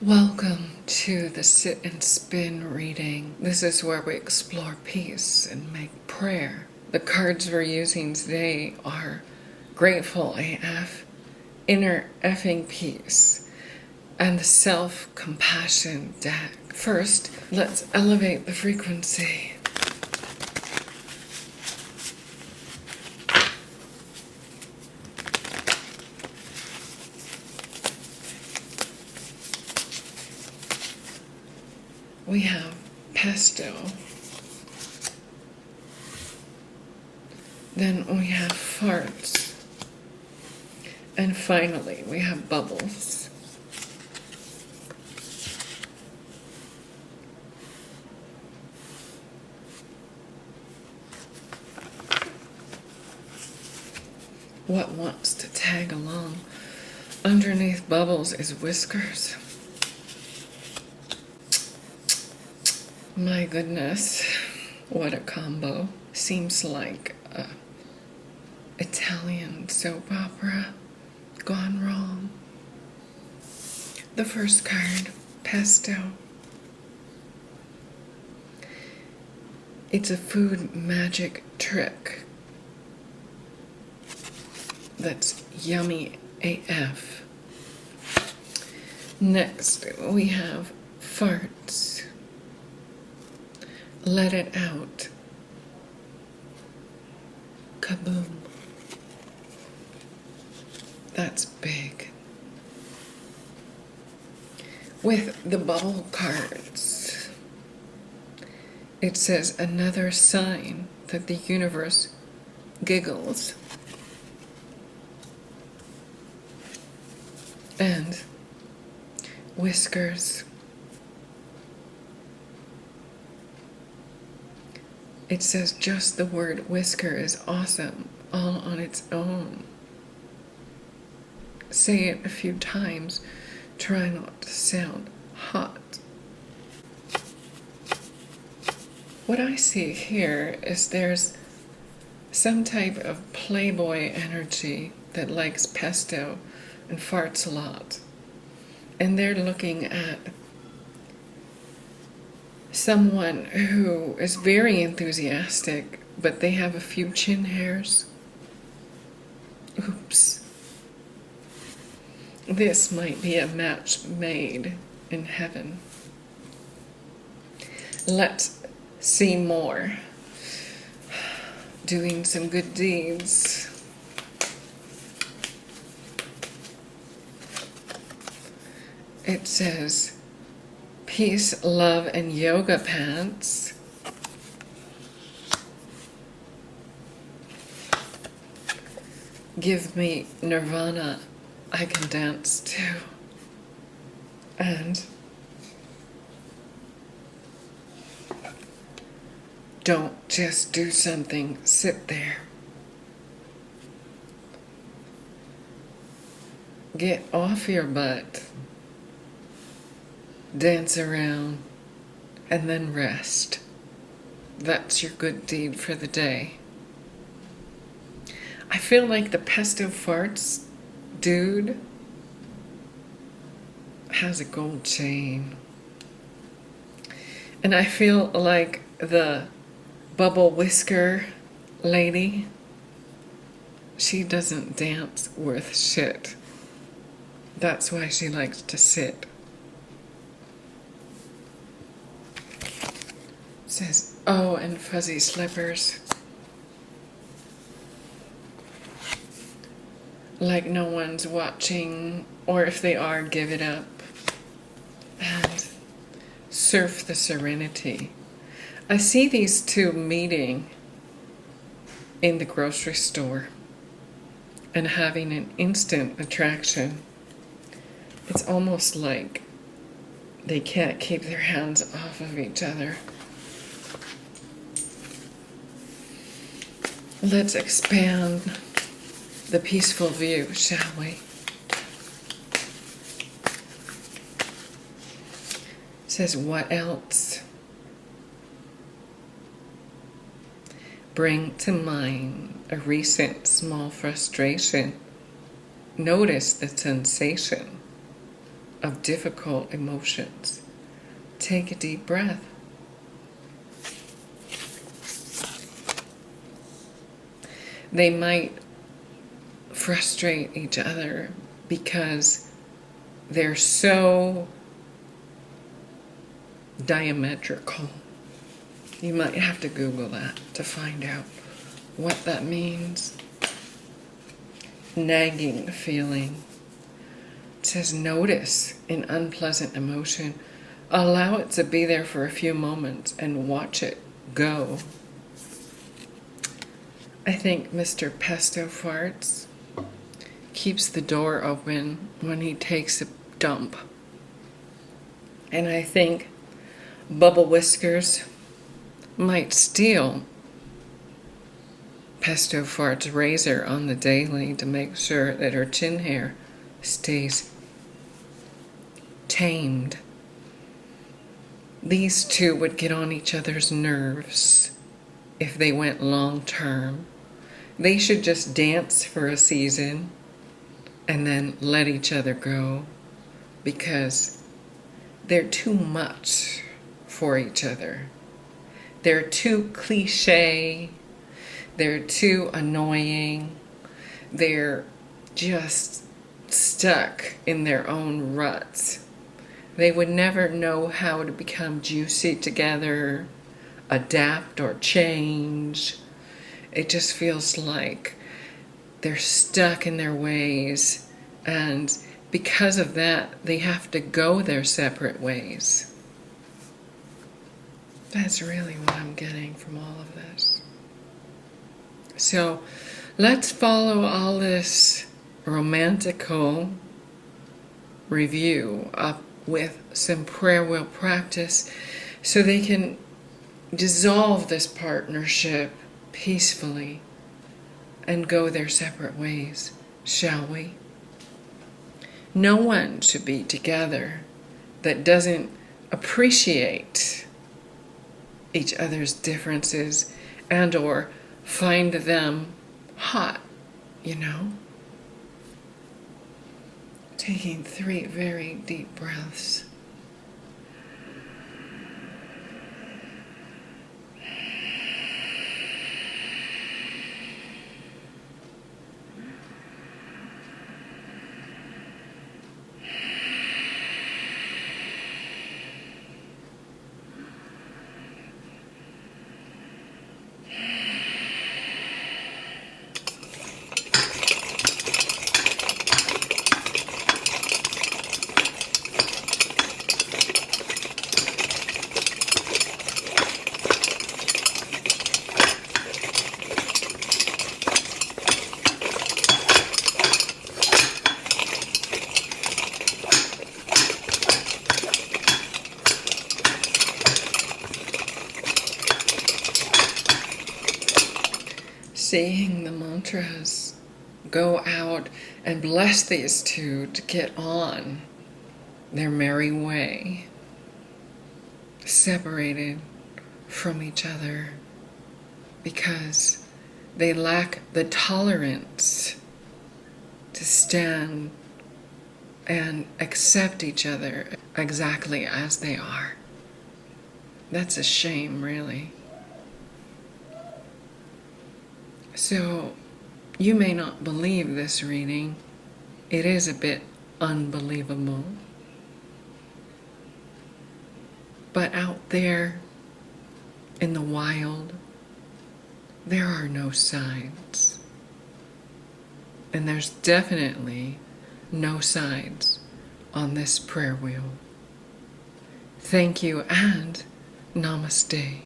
Welcome to the Sit and Spin reading. This is where we explore peace and make prayer. The cards we're using today are Grateful AF, Inner Effing Peace, and the Self-Compassion deck. First, let's elevate the frequency. We have pesto. Then we have farts. And finally, we have bubbles. What wants to tag along? Underneath bubbles is whiskers. My goodness, what a combo. Seems like a Italian soap opera gone wrong. The first card, pesto. It's a food magic trick that's yummy AF. Next, we have farts. Let it out. Kaboom. That's big. With the bubble cards, it says another sign that the universe giggles. And whiskers. It says just the word whisker is awesome, all on its own. Say it a few times. Try not to sound hot. What I see here is there's some type of playboy energy that likes pesto and farts a lot. And they're looking at someone who is very enthusiastic, but they have a few chin hairs. Oops. This might be a match made in heaven. Let's see more. Doing some good deeds. It says, peace, love, and yoga pants. Give me nirvana I can dance to. And don't just do something, sit there. Get off your butt. Dance around, and then rest. That's your good deed for the day. I feel like the pesto farts dude has a gold chain. And I feel like the bubble whisker lady, she doesn't dance worth shit. That's why she likes to sit. Says, oh, and fuzzy slippers. Like no one's watching, or if they are, give it up. And surf the serenity. I see these two meeting in the grocery store and having an instant attraction. It's almost like they can't keep their hands off of each other. Let's expand the peaceful view, shall we? It says, what else? Bring to mind a recent small frustration. Notice the sensation. of difficult emotions. Take a deep breath. They might frustrate each other because they're so diametrical. You might have to Google that to find out what that means. Nagging feeling. It says notice an unpleasant emotion. Allow it to be there for a few moments and watch it go. I think Mr. Pesto Farts keeps the door open when he takes a dump. And I think Bubble Whiskers might steal Pesto Fart's razor on the daily to make sure that her chin hair stays tamed. These two would get on each other's nerves if they went long term. They should just dance for a season and then let each other go, because they're too much for each other. They're too cliche. They're too annoying. They're just stuck in their own ruts. They would never know how to become juicy together, adapt or change. It just feels like they're stuck in their ways, and because of that, they have to go their separate ways. That's really what I'm getting from all of this. So let's follow all this romantical review up with some prayer wheel practice so they can dissolve this partnership peacefully and go their separate ways, shall we? No one should be together that doesn't appreciate each other's differences and or find them hot, you know? Taking 3 very deep breaths. Saying the mantras, go out and bless these two to get on their merry way, separated from each other because they lack the tolerance to stand and accept each other exactly as they are. That's a shame, really. So, you may not believe this reading. It is a bit unbelievable. But out there in the wild, there are no signs. And there's definitely no signs on this prayer wheel. Thank you and namaste.